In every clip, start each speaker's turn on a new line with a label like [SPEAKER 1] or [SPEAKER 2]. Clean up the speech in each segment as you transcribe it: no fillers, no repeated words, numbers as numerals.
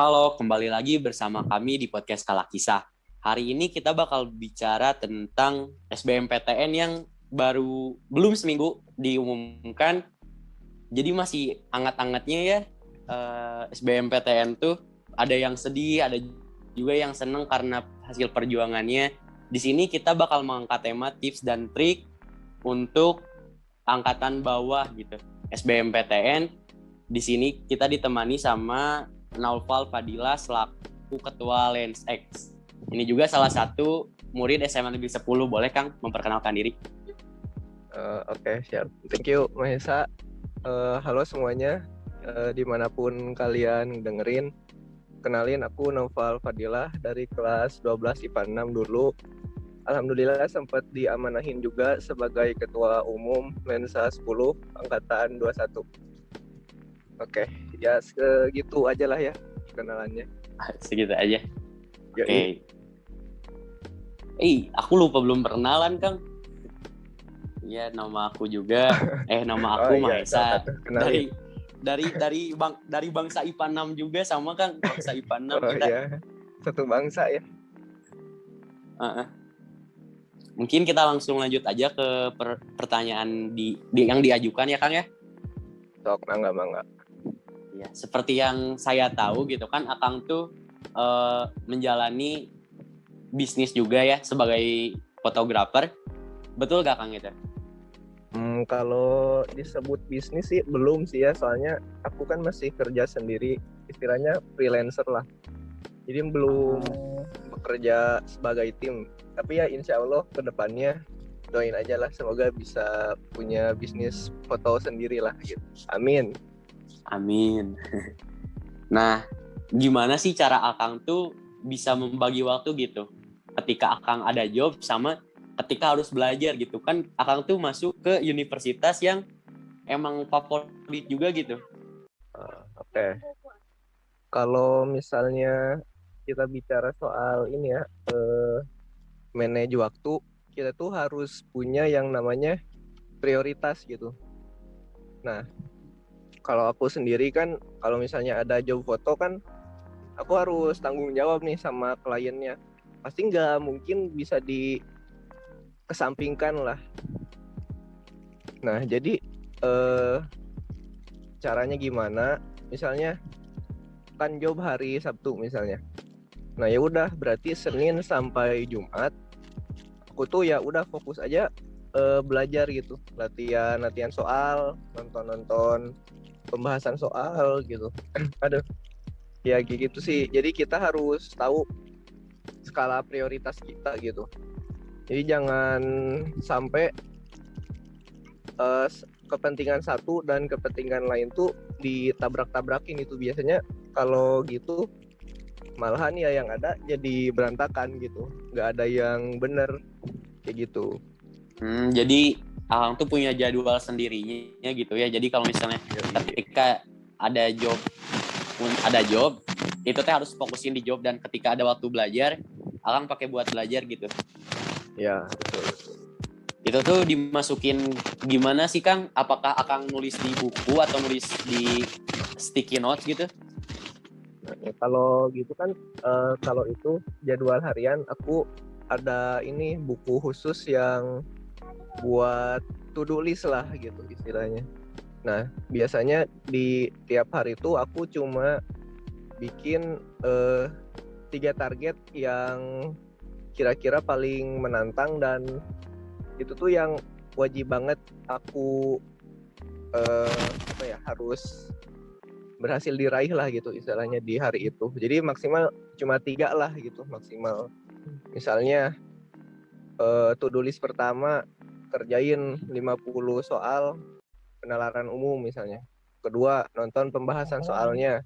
[SPEAKER 1] Halo, kembali lagi bersama kami di podcast Kala Kisah. Hari ini kita bakal bicara tentang SBMPTN yang belum seminggu diumumkan. Jadi masih hangat-hangatnya ya. SBMPTN tuh ada yang sedih, ada juga yang seneng karena hasil perjuangannya. Di sini kita bakal mengangkat tema tips dan trik untuk angkatan bawah gitu. SBMPTN. Di sini kita ditemani sama Naufal Fadila selaku Ketua Lens X. Ini juga salah satu murid SMA Negeri 10. Boleh Kang memperkenalkan diri?
[SPEAKER 2] Oke, siap. Thank you, Mahesa. Halo semuanya, dimanapun kalian dengerin. Kenalin, aku Naufal Fadila dari kelas 12 IPA 6 dulu. Alhamdulillah sempat diamanahin juga sebagai Ketua Umum Lensa 10 Angkatan 21. Oke, ya segitu aja lah ya kenalannya.
[SPEAKER 1] Segitu aja. Oke. Aku lupa belum perkenalan, Kang. Ya, nama aku juga. Nama aku Mahesa. Dari bangsa IPA 6 juga sama Kang, bangsa IPA 6 kita.
[SPEAKER 2] Iya. Satu bangsa ya.
[SPEAKER 1] Mungkin kita langsung lanjut aja ke pertanyaan yang diajukan ya Kang ya.
[SPEAKER 2] Sok, mangga.
[SPEAKER 1] Ya, seperti yang saya tahu gitu kan, Akang tuh menjalani bisnis juga ya sebagai fotografer. Betul gak Kang itu?
[SPEAKER 2] Kalau disebut bisnis sih belum sih ya, soalnya aku kan masih kerja sendiri, istilahnya freelancer lah. Jadi belum bekerja sebagai tim. Tapi ya insya Allah ke depannya doain aja lah, semoga bisa punya bisnis foto sendiri lah gitu. Amin.
[SPEAKER 1] Nah, gimana sih cara Akang tuh bisa membagi waktu gitu ketika Akang ada job sama ketika harus belajar gitu kan? Akang tuh masuk ke universitas yang emang favorit juga gitu.
[SPEAKER 2] Oke. Kalau misalnya kita bicara soal ini ya, manage waktu, kita tuh harus punya yang namanya prioritas gitu. Nah, kalau aku sendiri kan, kalau misalnya ada job foto kan, aku harus tanggung jawab nih sama kliennya. Pasti nggak mungkin bisa dikesampingkan lah. Nah, jadi caranya gimana? Misalnya kan job hari Sabtu misalnya. Nah, ya udah berarti Senin sampai Jumat aku tuh ya udah fokus aja belajar gitu, latihan soal, nonton pembahasan soal gitu. Aduh, ya gitu sih. Jadi kita harus tahu skala prioritas kita gitu. Jadi jangan sampai kepentingan satu dan kepentingan lain tuh ditabrak-tabrakin. Itu biasanya kalau gitu malahan ya yang ada jadi berantakan gitu, nggak ada yang bener kayak gitu.
[SPEAKER 1] Jadi Akang tuh punya jadwal sendirinya gitu ya. Jadi kalau misalnya ketika ada job itu teh harus fokusin di job, dan ketika ada waktu belajar Akang pakai buat belajar gitu.
[SPEAKER 2] Ya, betul.
[SPEAKER 1] Itu tuh dimasukin gimana sih Kang? Apakah Akang nulis di buku atau nulis di sticky notes gitu?
[SPEAKER 2] Nah, ya kalau gitu kan, kalau itu jadwal harian aku ada ini buku khusus yang buat to-do list lah gitu istilahnya. Nah, biasanya di tiap hari itu aku cuma bikin 3 target yang kira-kira paling menantang, dan itu tuh yang wajib banget aku harus berhasil diraih lah gitu istilahnya di hari itu. Jadi maksimal cuma 3 lah gitu maksimal. Misalnya to-do list pertama kerjain 50 soal penalaran umum misalnya. Kedua, nonton pembahasan soalnya.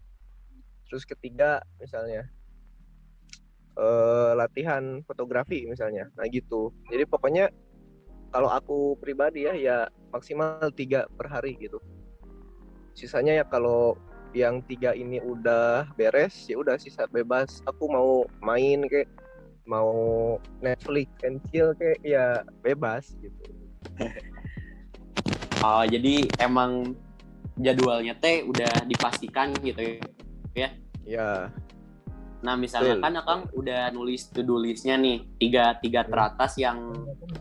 [SPEAKER 2] Terus ketiga misalnya latihan fotografi misalnya. Nah gitu. Jadi pokoknya kalau aku pribadi ya maksimal 3 per hari gitu. Sisanya ya kalau yang 3 ini udah beres, ya udah sisa bebas. Aku mau main kayak, mau Netflix and chill kayak, ya bebas gitu.
[SPEAKER 1] Jadi emang jadwalnya teh udah dipastikan gitu ya?
[SPEAKER 2] Ya,
[SPEAKER 1] Nah, misalnya
[SPEAKER 2] Betul.
[SPEAKER 1] kan Akang udah nulis to-do list-nya nih, tiga teratas yang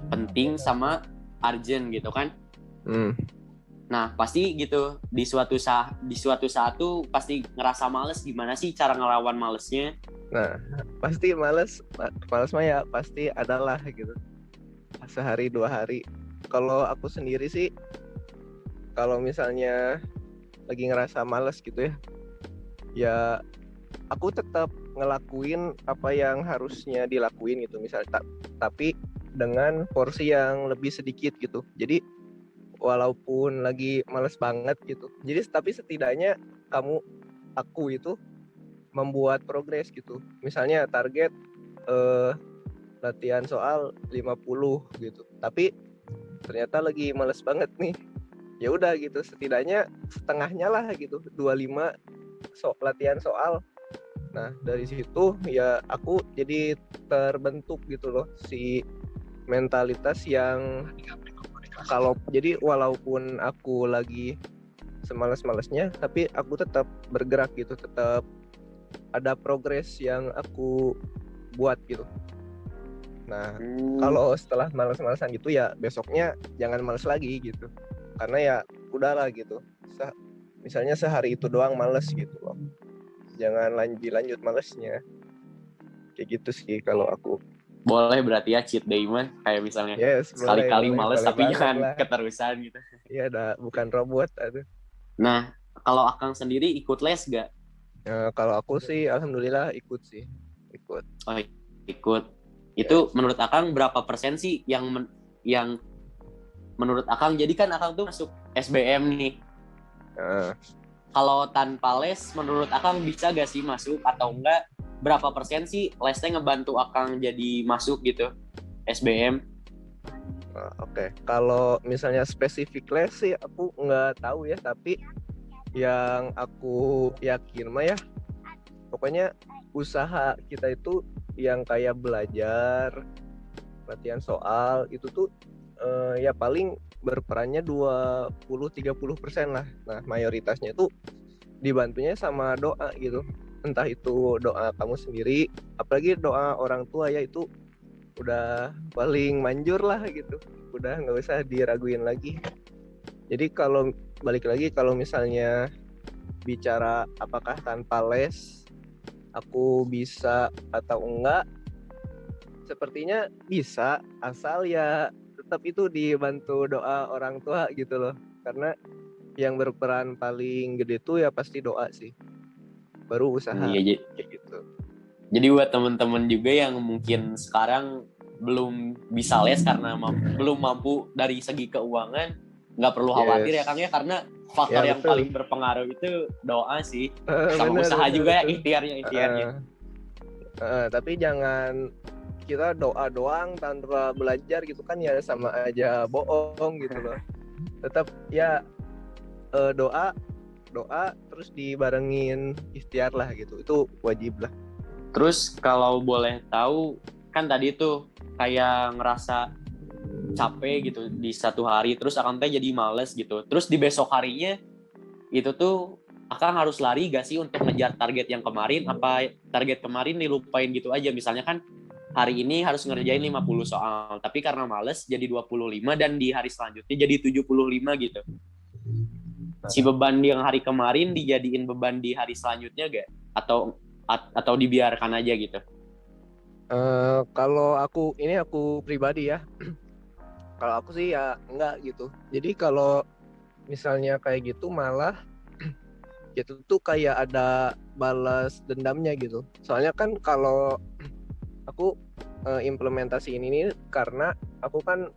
[SPEAKER 1] penting sama urgent gitu kan.
[SPEAKER 2] Hmm.
[SPEAKER 1] Nah, pasti gitu di suatu saat tuh pasti ngerasa males. Gimana sih cara ngelawan malesnya?
[SPEAKER 2] Nah, pasti males mah ya pasti adalah gitu. Sehari 2 hari. Kalau aku sendiri sih, kalau misalnya lagi ngerasa males gitu ya, ya aku tetap ngelakuin apa yang harusnya dilakuin gitu misalnya, tapi dengan porsi yang lebih sedikit gitu. Jadi walaupun lagi males banget gitu, jadi tapi setidaknya aku itu membuat progres gitu. Misalnya target eh, latihan soal 50 gitu, tapi ternyata lagi males banget nih, ya udah gitu, setidaknya setengahnya lah gitu, 25 latihan soal. Nah dari situ ya aku jadi terbentuk gitu loh si mentalitas yang, kalau jadi walaupun aku lagi semales-malesnya, tapi aku tetap bergerak gitu, tetap ada progres yang aku buat gitu. Nah kalau setelah males-malesan gitu ya besoknya jangan males lagi gitu, karena ya udahlah gitu. Misalnya sehari itu doang males gitu loh, jangan lanjut malesnya, kayak gitu sih kalau aku.
[SPEAKER 1] Boleh berarti ya cheat day mah, kayak misalnya
[SPEAKER 2] Yes, boleh
[SPEAKER 1] sekali-kali
[SPEAKER 2] boleh
[SPEAKER 1] males
[SPEAKER 2] boleh
[SPEAKER 1] tapi
[SPEAKER 2] banget
[SPEAKER 1] jangan
[SPEAKER 2] lah.
[SPEAKER 1] keterusan gitu.
[SPEAKER 2] Iya, bukan robot aduh.
[SPEAKER 1] Nah, kalau Akang sendiri ikut les gak?
[SPEAKER 2] Kalau aku sih alhamdulillah ikut sih, ikut.
[SPEAKER 1] Oh, ikut. Itu
[SPEAKER 2] Yes.
[SPEAKER 1] menurut Akang berapa persen sih yang menurut Akang, jadi kan Akang tuh masuk SBM nih.
[SPEAKER 2] Uh,
[SPEAKER 1] Kalau tanpa les, menurut Akang bisa gak sih masuk atau enggak? Berapa persen sih lesnya ngebantu Akang jadi masuk gitu SBM?
[SPEAKER 2] Oke. Kalau misalnya spesifik les sih aku nggak tahu ya, tapi yang aku yakin mah ya, pokoknya usaha kita itu yang kayak belajar, latihan soal itu tuh ya paling berperannya 20-30% lah. Nah mayoritasnya itu dibantunya sama doa gitu, entah itu doa kamu sendiri, apalagi doa orang tua ya, itu udah paling manjur lah gitu, udah nggak usah diraguin lagi. Jadi kalau balik lagi, kalau misalnya bicara apakah tanpa les aku bisa atau enggak, sepertinya bisa, asal ya tetap itu dibantu doa orang tua gitu loh, karena yang berperan paling gede tuh ya pasti doa sih, baru usaha
[SPEAKER 1] Iya,
[SPEAKER 2] kayak gitu.
[SPEAKER 1] jadi buat temen-temen juga yang mungkin sekarang belum bisa les karena belum mampu dari segi keuangan, nggak perlu khawatir ya Kang
[SPEAKER 2] Yes,
[SPEAKER 1] ya, karena faktor
[SPEAKER 2] ya
[SPEAKER 1] yang
[SPEAKER 2] betul.
[SPEAKER 1] paling berpengaruh itu doa sih, sama
[SPEAKER 2] Bener
[SPEAKER 1] usaha
[SPEAKER 2] bener
[SPEAKER 1] juga ya,
[SPEAKER 2] betul.
[SPEAKER 1] ikhtiarnya.
[SPEAKER 2] Tapi jangan kita doa doang tanpa belajar gitu kan, ya sama aja bohong gitu loh. Tetap ya doa doa terus dibarengin ikhtiar lah gitu, itu wajib lah.
[SPEAKER 1] Terus kalau boleh tahu, kan tadi tuh kayak ngerasa capek gitu di satu hari, terus Akang teh jadi males gitu. Terus di besok harinya itu tuh Akang harus lari gak sih untuk ngejar target yang kemarin? Apa target kemarin dilupain gitu aja? Misalnya kan hari ini harus ngerjain 50 soal, tapi karena males jadi 25 dan di hari selanjutnya jadi 75 gitu. Si beban yang hari kemarin dijadiin beban di hari selanjutnya gak? Atau dibiarkan aja gitu?
[SPEAKER 2] Kalau aku pribadi ya, kalau aku sih ya enggak gitu. Jadi kalau misalnya kayak gitu malah gitu tuh kayak ada balas dendamnya gitu. Soalnya kan kalau aku implementasi ini nih, karena aku kan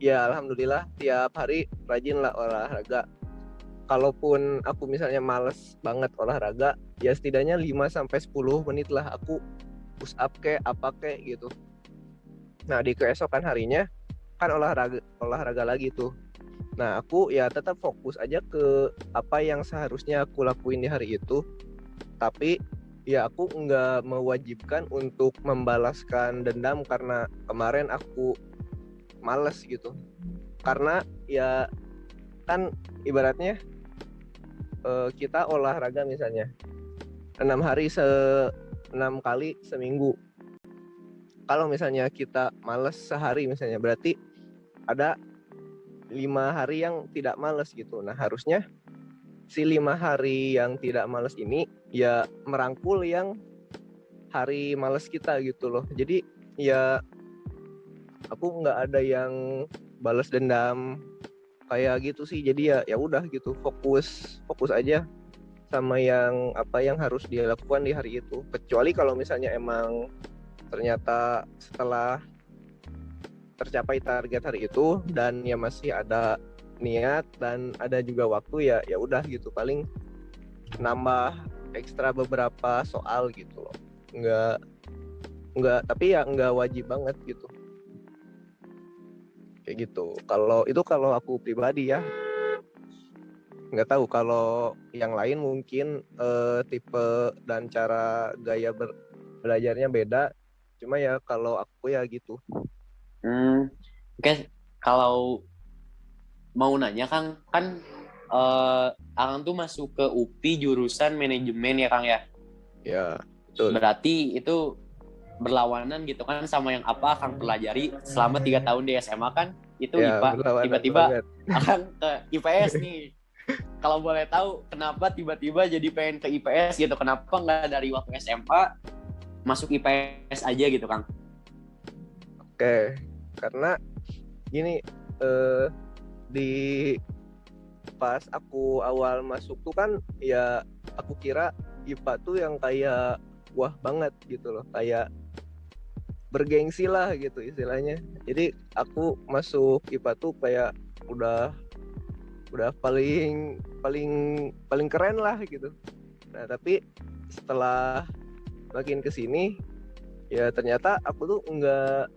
[SPEAKER 2] ya alhamdulillah tiap hari rajin lah olahraga. Kalaupun aku misalnya males banget olahraga, ya setidaknya 5-10 menit lah aku push up kayak apa kayak gitu. Nah di keesokan harinya kan olahraga lagi tuh. Nah aku ya tetap fokus aja ke apa yang seharusnya aku lakuin di hari itu, tapi ya aku nggak mewajibkan untuk membalaskan dendam karena kemarin aku males gitu. Karena ya kan ibaratnya kita olahraga misalnya 6 hari 6 kali seminggu. Kalau misalnya kita males sehari misalnya, berarti ada 5 hari yang tidak males gitu. Nah harusnya si 5 hari yang tidak males ini ya merangkul yang hari males kita gitu loh. Jadi ya aku nggak ada yang balas dendam kayak gitu sih. Jadi ya udah gitu, fokus aja sama yang apa yang harus dia lakukan di hari itu. Kecuali kalau misalnya emang ternyata setelah tercapai target hari itu dan ya masih ada niat dan ada juga waktu, ya udah gitu, paling nambah ekstra beberapa soal gitu loh. Nggak tapi ya nggak wajib banget gitu, kayak gitu. Kalau aku pribadi ya, nggak tahu kalau yang lain mungkin tipe dan cara gaya belajarnya beda. Cuma ya kalau aku ya gitu.
[SPEAKER 1] Oke, kalau mau nanya Kang, kan Akang tuh masuk ke UPI jurusan manajemen ya Kang ya.
[SPEAKER 2] Ya betul.
[SPEAKER 1] Berarti itu berlawanan gitu kan sama yang apa Akang pelajari selama 3 tahun di SMA kan, itu
[SPEAKER 2] Ya
[SPEAKER 1] IPA.
[SPEAKER 2] berlawanan
[SPEAKER 1] Tiba-tiba
[SPEAKER 2] banget.
[SPEAKER 1] Akang ke IPS nih. Kalau boleh tahu kenapa tiba-tiba jadi pengen ke IPS gitu? Kenapa nggak dari waktu SMA masuk IPS aja gitu Kang?
[SPEAKER 2] Oke, karena gini, di pas aku awal masuk tuh kan ya aku kira IPA tuh yang kayak wah banget gitu loh, kayak bergengsi lah gitu istilahnya. Jadi aku masuk IPA tuh kayak udah paling paling paling keren lah gitu. Nah tapi setelah makin kesini ya ternyata aku tuh nggak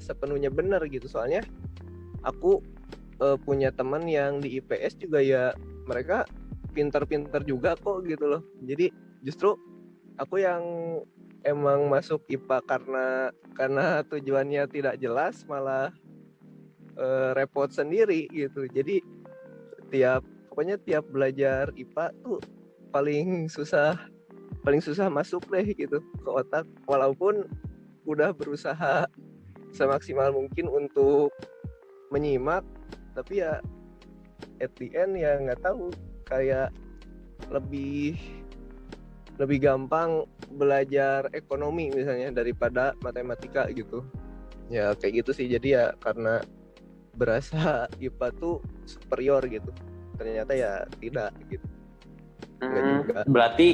[SPEAKER 2] sepenuhnya benar gitu. Soalnya aku punya teman yang di IPS juga, ya mereka pinter-pinter juga kok gitu loh. Jadi justru aku yang emang masuk IPA karena tujuannya tidak jelas, malah repot sendiri gitu. Jadi pokoknya tiap belajar IPA tuh paling susah masuk deh gitu ke otak, walaupun udah berusaha semaksimal mungkin untuk menyimak, tapi ya at the end ya nggak tahu, kayak lebih gampang belajar ekonomi misalnya daripada matematika gitu. Ya kayak gitu sih. Jadi ya karena berasa IPA tuh superior gitu, ternyata ya tidak gitu. Enggak juga.
[SPEAKER 1] Berarti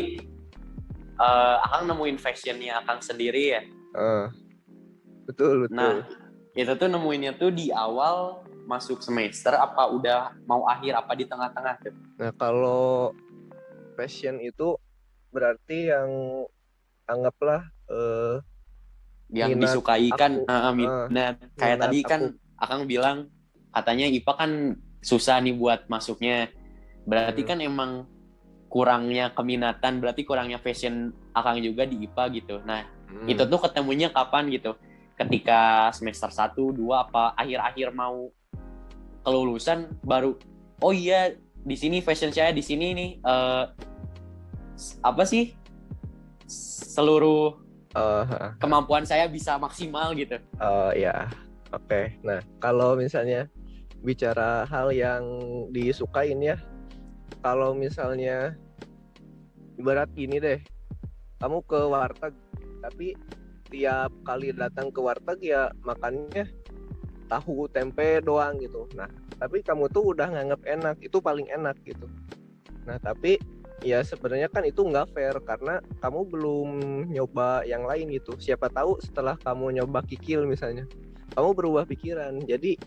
[SPEAKER 1] Akang nemuin fashionnya Akang sendiri ya?
[SPEAKER 2] Betul.
[SPEAKER 1] Nah, itu tuh nemuinnya tuh di awal masuk semester apa udah mau akhir apa di tengah-tengah tuh?
[SPEAKER 2] Nah kalau passion itu berarti yang anggaplah
[SPEAKER 1] Yang
[SPEAKER 2] minat
[SPEAKER 1] disukai kan
[SPEAKER 2] aku,
[SPEAKER 1] minat. Kayak
[SPEAKER 2] minat
[SPEAKER 1] tadi
[SPEAKER 2] aku.
[SPEAKER 1] kan Akang bilang katanya IPA kan susah nih buat masuknya. Berarti kan emang kurangnya keminatan, berarti kurangnya passion Akang juga di IPA gitu. Nah, itu tuh ketemunya kapan gitu? Ketika semester 1, 2 apa akhir-akhir mau kelulusan baru oh iya di sini fashion saya di sini nih apa sih seluruh kemampuan saya bisa maksimal gitu.
[SPEAKER 2] Ya, oke. Nah, kalau misalnya bicara hal yang disukain ya, kalau misalnya ibarat gini deh, kamu ke warteg, tapi tiap kali datang ke warteg ya makannya tahu tempe doang gitu. Nah, tapi kamu tuh udah nganggap enak, itu paling enak gitu. Nah, tapi ya sebenarnya kan itu nggak fair karena kamu belum nyoba yang lain gitu. Siapa tahu setelah kamu nyoba kikil misalnya, kamu berubah pikiran. Jadi,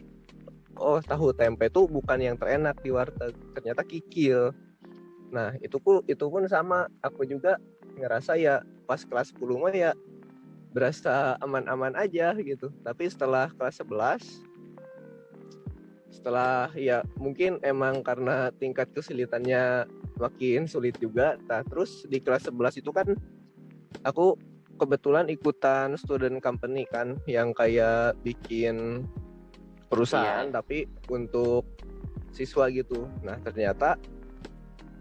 [SPEAKER 2] oh tahu tempe tuh bukan yang terenak di warteg, ternyata kikil. Nah, itu pun sama. Aku juga ngerasa ya pas kelas 10 mah ya berasa aman-aman aja gitu. Tapi setelah kelas 11, setelah ya mungkin emang karena tingkat kesulitannya makin sulit juga. Nah, terus di kelas 11 itu kan aku kebetulan ikutan student company kan, yang kayak bikin perusahaan tapi untuk siswa gitu. Nah, ternyata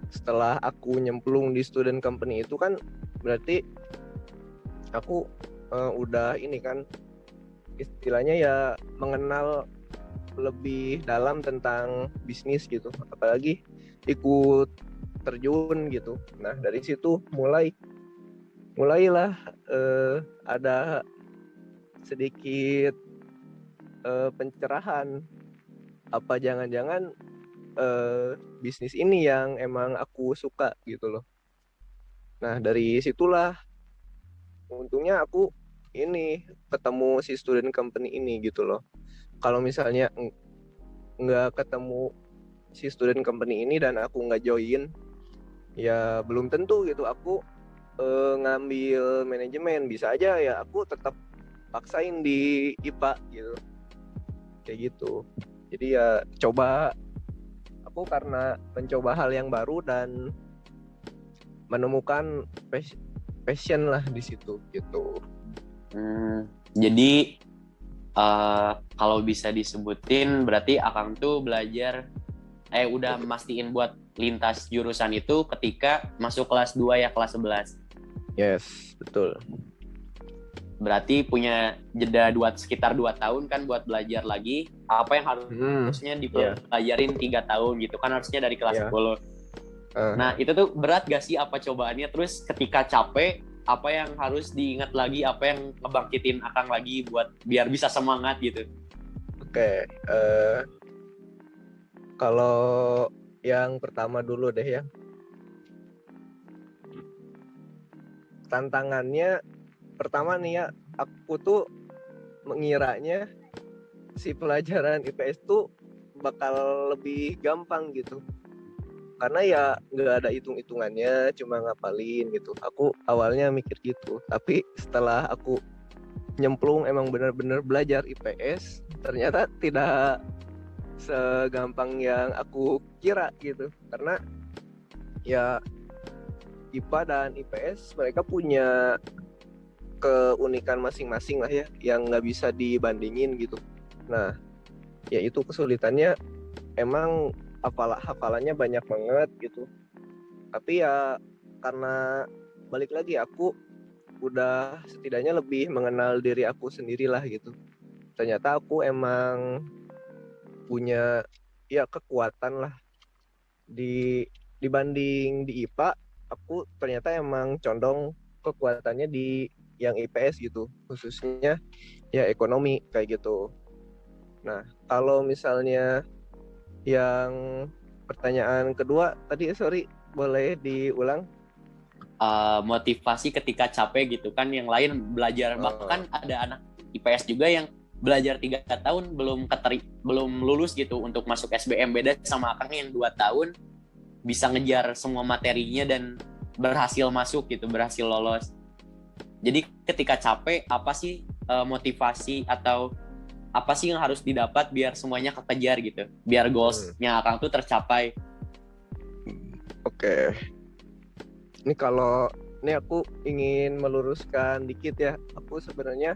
[SPEAKER 2] setelah aku nyemplung di student company itu kan Berarti aku udah ini kan istilahnya ya mengenal lebih dalam tentang bisnis gitu, apalagi ikut terjun gitu. Nah dari situ mulailah ada sedikit pencerahan, apa jangan-jangan bisnis ini yang emang aku suka gitu loh. Nah dari situlah untungnya aku ini ketemu si student company ini gitu loh. Kalau misalnya nggak ketemu si student company ini dan aku nggak join, ya belum tentu gitu aku ngambil manajemen. Bisa aja ya aku tetap paksain di IPA gitu, kayak gitu. Jadi ya coba, aku karena mencoba hal yang baru dan menemukan passion lah di situ gitu.
[SPEAKER 1] Jadi kalau bisa disebutin berarti Akang tuh belajar udah mastiin buat lintas jurusan itu ketika masuk kelas 2 ya, kelas 11.
[SPEAKER 2] Yes, betul.
[SPEAKER 1] Berarti punya jeda sekitar 2 tahun kan buat belajar lagi apa yang harusnya dipelajarin 3 tahun gitu kan, harusnya dari kelas 10. Nah itu tuh berat gak sih apa cobaannya? Terus ketika capek, apa yang harus diingat lagi, apa yang ngebangkitin Akang lagi buat biar bisa semangat gitu?
[SPEAKER 2] Oke, kalau yang pertama dulu deh ya, tantangannya pertama nih ya, aku tuh mengiranya si pelajaran IPS tuh bakal lebih gampang gitu, karena ya nggak ada hitung-hitungannya, cuma ngapalin gitu. Aku awalnya mikir gitu, tapi setelah aku nyemplung emang benar-benar belajar IPS, ternyata tidak segampang yang aku kira gitu. Karena ya IPA dan IPS mereka punya keunikan masing-masing lah ya, yang nggak bisa dibandingin gitu. Nah ya itu kesulitannya, emang hafalannya banyak banget gitu. Tapi ya karena balik lagi aku udah setidaknya lebih mengenal diri aku sendirilah gitu. Ternyata aku emang punya ya kekuatan lah dibanding di IPA. Aku ternyata emang condong kekuatannya di yang IPS gitu, khususnya ya ekonomi kayak gitu. Nah kalau misalnya yang pertanyaan kedua tadi, sorry, boleh diulang?
[SPEAKER 1] Motivasi ketika capek gitu kan, yang lain belajar, bahkan ada anak IPS juga yang belajar 3 tahun belum lulus gitu untuk masuk SBM. Beda sama Akang yang 2 tahun bisa ngejar semua materinya dan berhasil masuk gitu, berhasil lolos. Jadi ketika capek, apa sih motivasi atau apa sih yang harus didapat biar semuanya kekejar gitu, biar goals-nya Akang tuh tercapai?
[SPEAKER 2] Oke. Ini aku ingin meluruskan dikit ya. Aku sebenarnya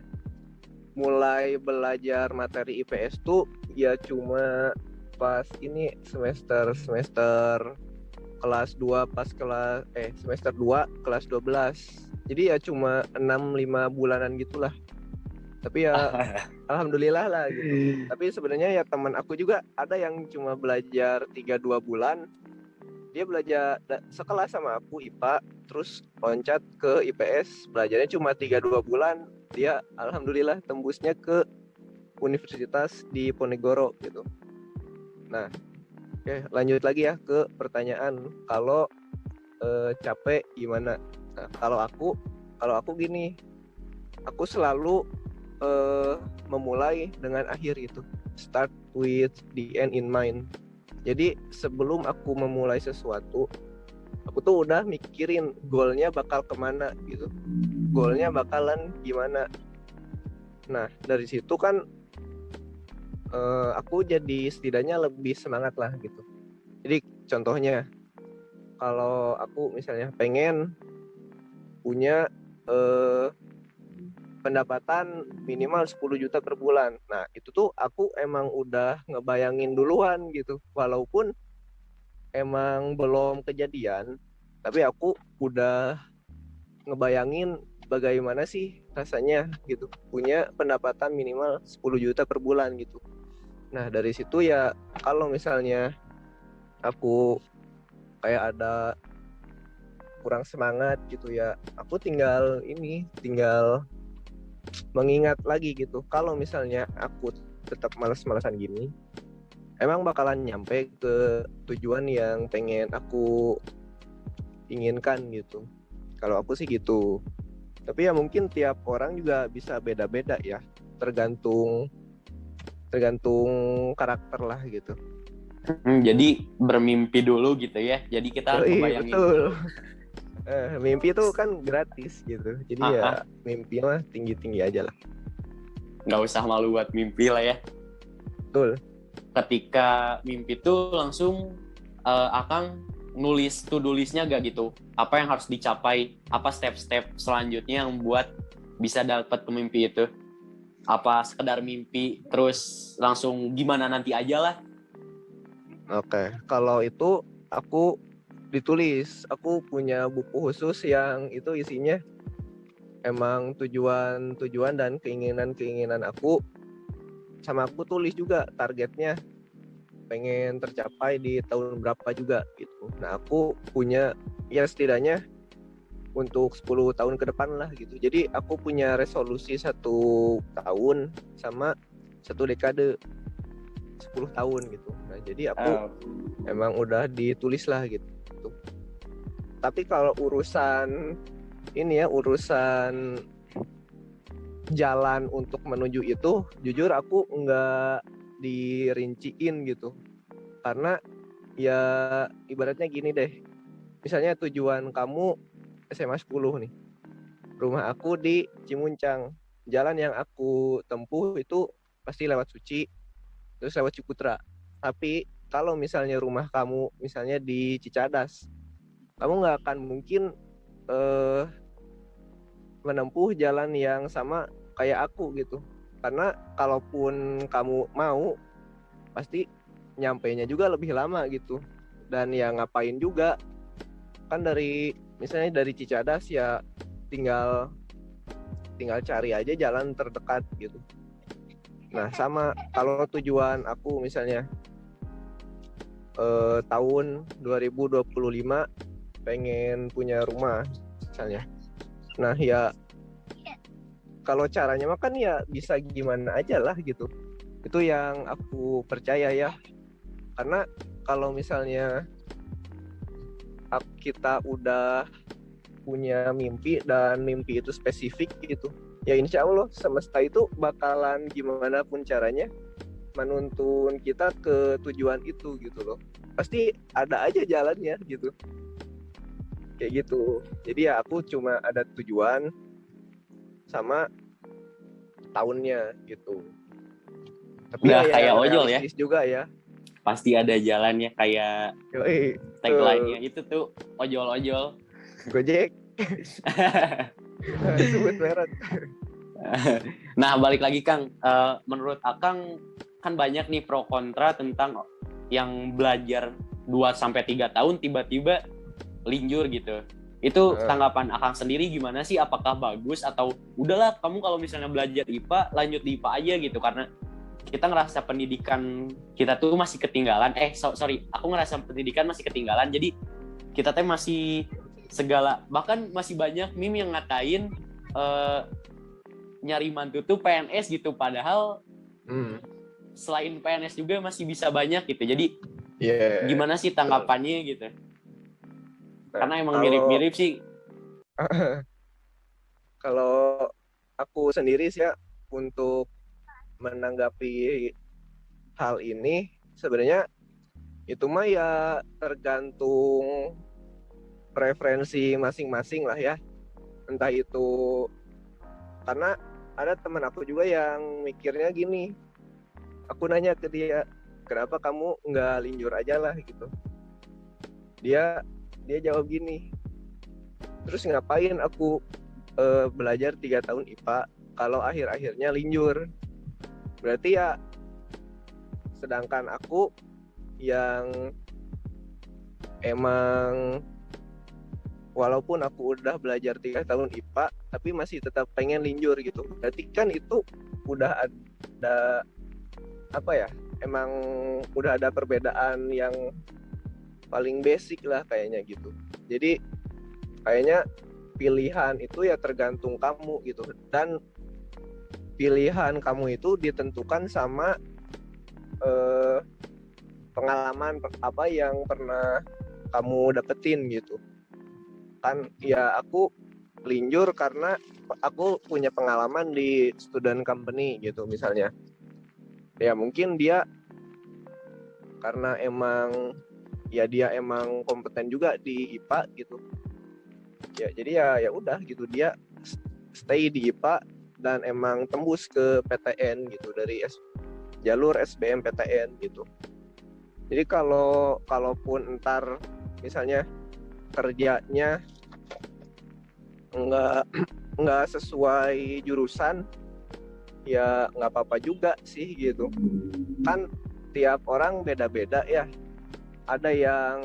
[SPEAKER 2] mulai belajar materi IPS tuh ya cuma pas ini semester kelas 2, semester 2 kelas 12. Jadi ya cuma 6-5 bulanan gitulah. Tapi ya alhamdulillah lah gitu. Tapi sebenarnya ya teman aku juga ada yang cuma belajar 3-2 bulan. Dia belajar sekelas sama aku IPA, terus loncat ke IPS, belajarnya cuma 3-2 bulan. Dia alhamdulillah tembusnya ke universitas di Ponegoro gitu. Nah, oke, lanjut lagi ya ke pertanyaan, kalau capek gimana? Nah, kalau aku gini, aku selalu memulai dengan akhir gitu. Start with the end in mind. Jadi sebelum aku memulai sesuatu, aku tuh udah mikirin goalnya bakal kemana gitu, goalnya bakalan gimana. Nah dari situ kan aku jadi setidaknya lebih semangat lah gitu. Jadi contohnya, kalau aku misalnya pengen punya pendapatan minimal 10 juta per bulan. Nah itu tuh aku emang udah ngebayangin duluan gitu, walaupun emang belum kejadian, tapi aku udah ngebayangin bagaimana sih rasanya gitu punya pendapatan minimal 10 juta per bulan gitu. Nah dari situ ya kalau misalnya aku kayak ada kurang semangat gitu ya, aku tinggal mengingat lagi gitu. Kalau misalnya aku tetap malas-malasan gini, emang bakalan nyampe ke tujuan yang pengen aku inginkan gitu. Kalau aku sih gitu. Tapi ya mungkin tiap orang juga bisa beda-beda ya, tergantung karakter lah gitu.
[SPEAKER 1] Jadi bermimpi dulu gitu ya. Jadi kita harus
[SPEAKER 2] Yoi,
[SPEAKER 1] ngebayangin
[SPEAKER 2] betul.
[SPEAKER 1] dulu.
[SPEAKER 2] Mimpi itu kan gratis gitu. Jadi ya mimpi mah tinggi-tinggi aja lah.
[SPEAKER 1] Nggak usah malu buat mimpi lah ya.
[SPEAKER 2] Betul.
[SPEAKER 1] Ketika mimpi tuh langsung Akang nulis to-do list-nya gak gitu? Apa yang harus dicapai? Apa step-step selanjutnya yang buat bisa dapat ke mimpi itu? Apa sekedar mimpi terus langsung gimana nanti aja lah?
[SPEAKER 2] Oke, kalau itu aku ditulis. Aku punya buku khusus yang itu isinya emang tujuan dan keinginan aku, sama aku tulis juga targetnya pengen tercapai di tahun berapa juga gitu. Nah aku punya ya setidaknya untuk 10 tahun ke depan lah gitu. Jadi aku punya resolusi 1 tahun sama 1 dekade 10 tahun gitu. Nah jadi aku emang udah ditulis lah gitu. Tapi kalau urusan jalan untuk menuju itu, jujur aku nggak dirinciin gitu. Karena ya ibaratnya gini deh, misalnya tujuan kamu SMA 10 nih, rumah aku di Cimuncang, jalan yang aku tempuh itu pasti lewat Suci, terus lewat Ciputra. Tapi kalau misalnya rumah kamu misalnya di Cicadas, kamu nggak akan mungkin menempuh jalan yang sama kayak aku gitu. Karena kalaupun kamu mau, pasti nyampainya juga lebih lama gitu. Dan ya ngapain juga, kan misalnya dari Cicadas ya tinggal cari aja jalan terdekat gitu. Nah sama kalau tujuan aku misalnya tahun 2025 pengen punya rumah misalnya. Nah ya kalau caranya mah kan ya bisa gimana aja lah gitu. Itu yang aku percaya ya. Karena kalau misalnya kita udah punya mimpi dan mimpi itu spesifik gitu, ya insya Allah semesta itu bakalan gimana pun caranya menuntun kita ke tujuan itu gitu loh. Pasti ada aja jalannya gitu. Kayak gitu. Jadi ya aku cuma ada tujuan sama tahunnya gitu. Tapi
[SPEAKER 1] Udah
[SPEAKER 2] ya
[SPEAKER 1] kayak
[SPEAKER 2] yang
[SPEAKER 1] ojol ya.
[SPEAKER 2] realistis juga ya.
[SPEAKER 1] Pasti ada jalannya, kayak tagline-nya itu tuh ojol-ojol.
[SPEAKER 2] Gojek. Sebut merek.
[SPEAKER 1] Nah, balik lagi Kang, menurut Akang kan banyak nih pro kontra tentang yang belajar 2-3 tahun tiba-tiba linjur gitu. Itu tanggapan Akang sendiri gimana sih? Apakah bagus atau udahlah kamu kalau misalnya belajar IPA lanjut di IPA aja gitu, karena kita ngerasa pendidikan kita tuh masih ketinggalan. Aku ngerasa pendidikan masih ketinggalan. Jadi kita tuh masih segala, bahkan masih banyak meme yang ngatain nyari mantu tuh PNS gitu, padahal selain PNS juga masih bisa banyak gitu. Jadi gimana sih tanggapannya gitu? Karena emang mirip-mirip sih.
[SPEAKER 2] Kalau aku sendiri sih ya, untuk menanggapi hal ini sebenarnya itu mah ya tergantung preferensi masing-masing lah ya. Entah itu, karena ada teman aku juga yang mikirnya gini, aku nanya ke dia, kenapa kamu nggak linjur aja lah gitu. Dia jawab gini, terus ngapain aku belajar 3 tahun IPA kalau akhir-akhirnya linjur. Berarti ya sedangkan aku yang emang walaupun aku udah belajar 3 tahun IPA tapi masih tetap pengen linjur gitu. Berarti kan itu udah ada apa ya, emang udah ada perbedaan yang paling basic lah kayaknya gitu. Jadi kayaknya pilihan itu ya tergantung kamu gitu, dan pilihan kamu itu ditentukan sama eh, pengalaman apa yang pernah kamu dapetin gitu kan. Ya aku linjur karena aku punya pengalaman di student company gitu misalnya. Ya mungkin dia karena emang ya dia emang kompeten juga di IPA gitu. Ya jadi ya udah gitu, dia stay di IPA dan emang tembus ke PTN gitu dari jalur SBMPTN gitu. Jadi kalaupun ntar misalnya kerjanya nggak nggak sesuai jurusan, ya nggak apa-apa juga sih gitu. Kan tiap orang beda-beda ya. Ada yang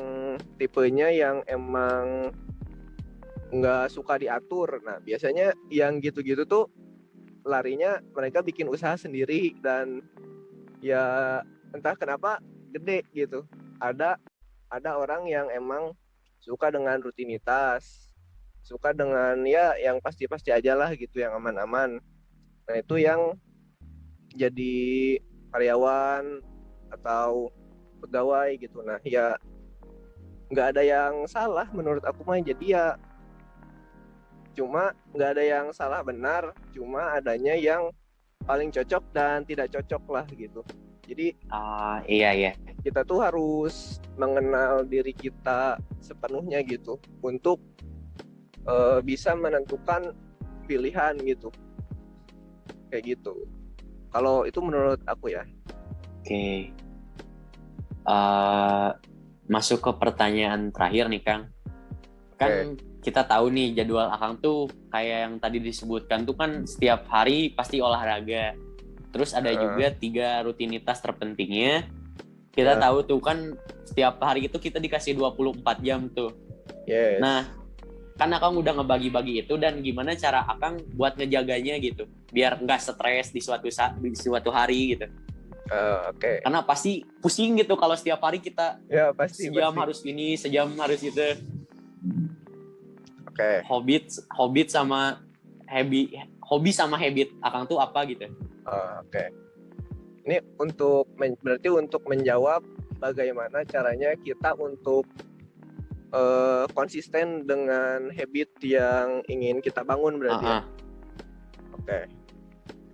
[SPEAKER 2] tipenya yang emang nggak suka diatur. Nah biasanya yang gitu-gitu tuh larinya mereka bikin usaha sendiri, dan ya entah kenapa gede gitu. Ada orang yang emang suka dengan rutinitas, suka dengan ya yang pasti-pasti aja lah gitu, yang aman-aman. Nah itu yang jadi karyawan atau pegawai gitu. Nah ya nggak ada yang salah menurut aku mah. Jadi ya cuma nggak ada yang salah benar, cuma adanya yang paling cocok dan tidak cocok lah gitu. Jadi
[SPEAKER 1] Iya ya.
[SPEAKER 2] kita tuh harus mengenal diri kita sepenuhnya gitu untuk bisa menentukan pilihan gitu, kayak gitu. Kalau itu menurut aku ya.
[SPEAKER 1] Oke. Eh, Masuk ke pertanyaan terakhir nih Kang. Kan kita tahu nih jadwal Akang tuh kayak yang tadi disebutkan tuh kan setiap hari pasti olahraga. Terus ada juga 3 rutinitas terpentingnya. Kita tahu tuh kan setiap hari itu kita dikasih 24 jam tuh.
[SPEAKER 2] Yes.
[SPEAKER 1] Nah, kan Akang udah ngebagi-bagi itu, dan gimana cara Akang buat ngejaganya gitu biar nggak stres di suatu hari gitu.
[SPEAKER 2] Oke.
[SPEAKER 1] Karena pasti pusing gitu kalau setiap hari kita
[SPEAKER 2] Ya pasti
[SPEAKER 1] sejam
[SPEAKER 2] pasti.
[SPEAKER 1] harus ini, sejam harus itu.
[SPEAKER 2] Oke.
[SPEAKER 1] Hobi sama habit Akang tuh apa gitu?
[SPEAKER 2] Oke. Ini berarti untuk menjawab bagaimana caranya kita untuk konsisten dengan habit yang ingin kita bangun berarti ya. Oke.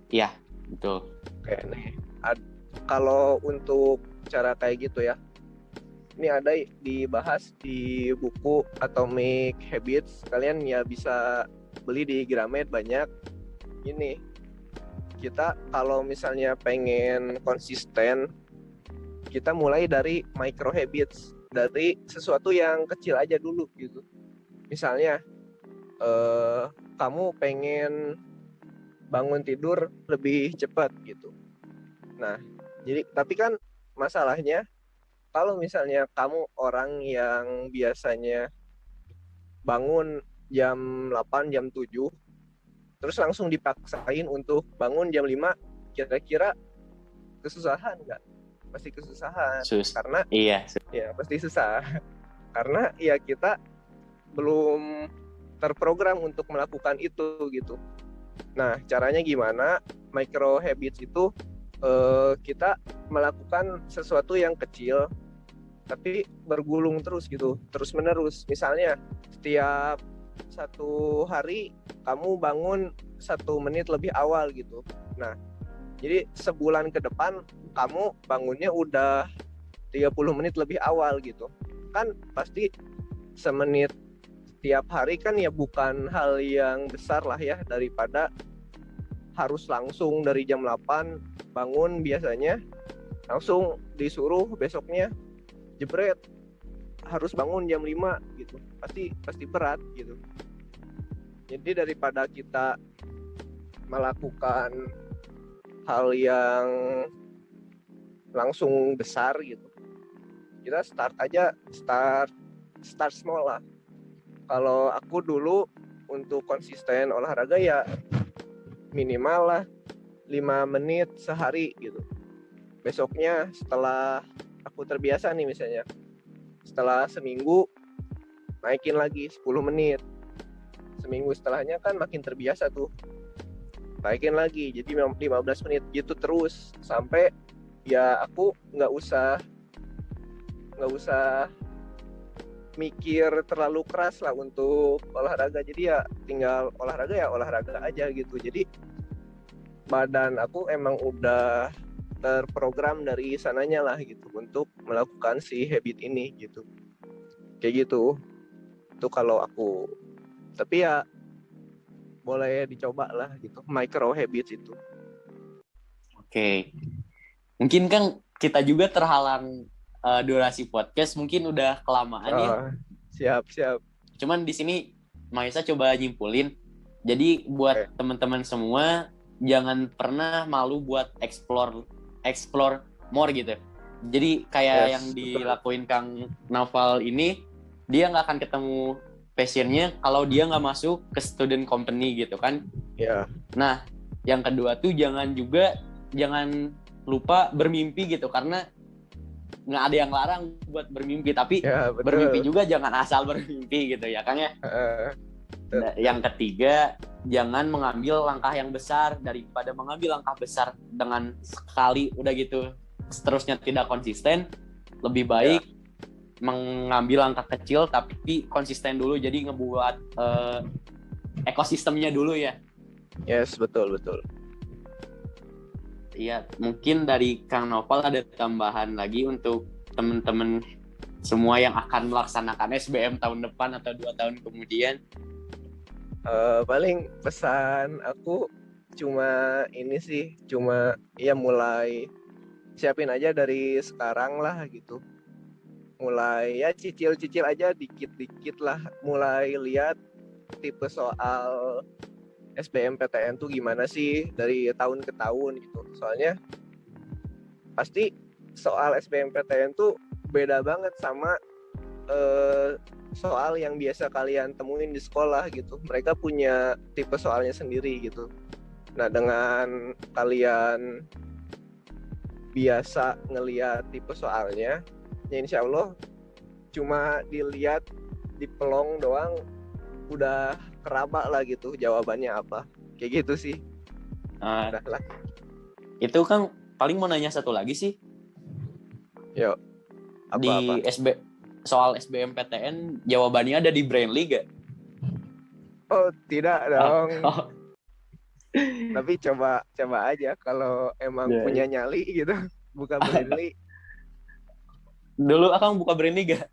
[SPEAKER 1] Iya, betul.
[SPEAKER 2] Oke, nih. Kalau untuk cara kayak gitu ya, ini ada dibahas di buku Atomic Habits. Kalian ya bisa beli di Gramet banyak. Ini kita kalau misalnya pengen konsisten, kita mulai dari micro habits, dari sesuatu yang kecil aja dulu gitu. Misalnya kamu pengen bangun tidur lebih cepat gitu. Nah, jadi tapi kan masalahnya kalau misalnya kamu orang yang biasanya bangun jam 8, jam 7, terus langsung dipaksain untuk bangun jam 5, kira-kira kesusahan nggak? Pasti kesusahan. Karena
[SPEAKER 1] iya.
[SPEAKER 2] Ya pasti susah. Karena ya kita belum terprogram untuk melakukan itu gitu. Nah, caranya gimana? Micro habits itu kita melakukan sesuatu yang kecil tapi bergulung terus gitu, terus menerus. Misalnya setiap 1 hari kamu bangun 1 menit lebih awal gitu. Nah, jadi sebulan ke depan kamu bangunnya udah 30 menit lebih awal gitu. Kan pasti semenit tiap hari kan ya bukan hal yang besar lah ya, daripada harus langsung dari jam 8 bangun biasanya langsung disuruh besoknya jebret harus bangun jam 5 gitu. Pasti berat gitu. Jadi daripada kita melakukan hal yang langsung besar gitu, kita start small lah. Kalau aku dulu untuk konsisten olahraga ya minimal lah 5 menit sehari gitu. Besoknya setelah aku terbiasa nih misalnya, setelah seminggu naikin lagi 10 menit. Seminggu setelahnya kan makin terbiasa tuh, naikin lagi jadi 15 menit gitu terus sampai ya aku nggak usah mikir terlalu keras lah untuk olahraga. Jadi ya tinggal olahraga aja gitu. Jadi badan aku emang udah terprogram dari sananya lah gitu untuk melakukan si habit ini gitu. Kayak gitu. Itu kalau aku. Tapi ya boleh dicoba lah gitu. Micro habits itu.
[SPEAKER 1] Oke. Mungkin kan kita juga terhalang durasi podcast mungkin udah kelamaan ya.
[SPEAKER 2] Siap.
[SPEAKER 1] Cuman di sini Maisa coba nyimpulin. Jadi buat teman-teman semua jangan pernah malu buat explore more gitu. Jadi kayak yang dilakuin Kang Naufal ini, dia nggak akan ketemu passionnya kalau dia nggak masuk ke student company gitu kan.
[SPEAKER 2] Iya.
[SPEAKER 1] Nah, yang kedua tuh jangan lupa bermimpi gitu, karena nggak ada yang larang buat bermimpi, tapi
[SPEAKER 2] Ya,
[SPEAKER 1] bermimpi juga jangan asal bermimpi gitu ya Kang ya. Yang ketiga, jangan mengambil langkah yang besar. Daripada mengambil langkah besar dengan sekali udah gitu seterusnya tidak konsisten, lebih baik mengambil langkah kecil tapi konsisten dulu, jadi ngebuat ekosistemnya dulu ya.
[SPEAKER 2] Yes, betul.
[SPEAKER 1] Iya, mungkin dari Kang Noval ada tambahan lagi untuk teman-teman semua yang akan melaksanakan SBM tahun depan atau 2 tahun kemudian.
[SPEAKER 2] Paling pesan aku cuma mulai siapin aja dari sekarang lah gitu. Mulai ya cicil aja dikit-dikit lah, mulai lihat tipe soal SBMPTN tuh gimana sih dari tahun ke tahun gitu. Soalnya pasti soal SBMPTN tuh beda banget sama soal yang biasa kalian temuin di sekolah gitu. Mereka punya tipe soalnya sendiri gitu. Nah, dengan kalian biasa ngelihat tipe soalnya, ya insya Allah cuma dilihat di pelong doang udah keraba lah gitu jawabannya apa. Kayak gitu sih. Udah lah.
[SPEAKER 1] Itu kan paling mau nanya satu lagi sih.
[SPEAKER 2] Yuk.
[SPEAKER 1] Apa? Soal SBMPTN jawabannya ada di Brainly gak?
[SPEAKER 2] Oh, tidak dong. Tapi coba aja kalau emang punya nyali gitu, buka Brainly.
[SPEAKER 1] Dulu Akang buka Brainly gak?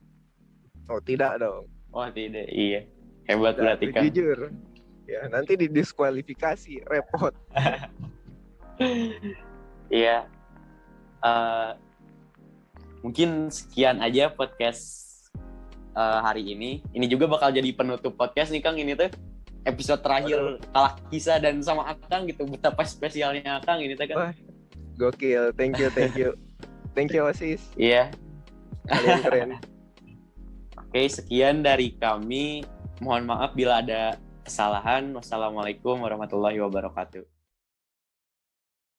[SPEAKER 2] Oh, tidak dong.
[SPEAKER 1] Oh, tidak. Iya. Hebat
[SPEAKER 2] tidak,
[SPEAKER 1] berarti kan.
[SPEAKER 2] Jujur. Ya, nanti didiskualifikasi, repot.
[SPEAKER 1] Iya. Mungkin sekian aja podcast hari ini. Ini juga bakal jadi penutup podcast nih Kang. Ini tuh episode terakhir Kalah Kisah dan sama Akang gitu. Betapa spesialnya Akang ini tuh kan.
[SPEAKER 2] Wah, gokil. Thank you. Thank you Osis.
[SPEAKER 1] Iya.
[SPEAKER 2] Kalian keren.
[SPEAKER 1] Oke, sekian dari kami. Mohon maaf bila ada kesalahan. Wassalamualaikum warahmatullahi wabarakatuh.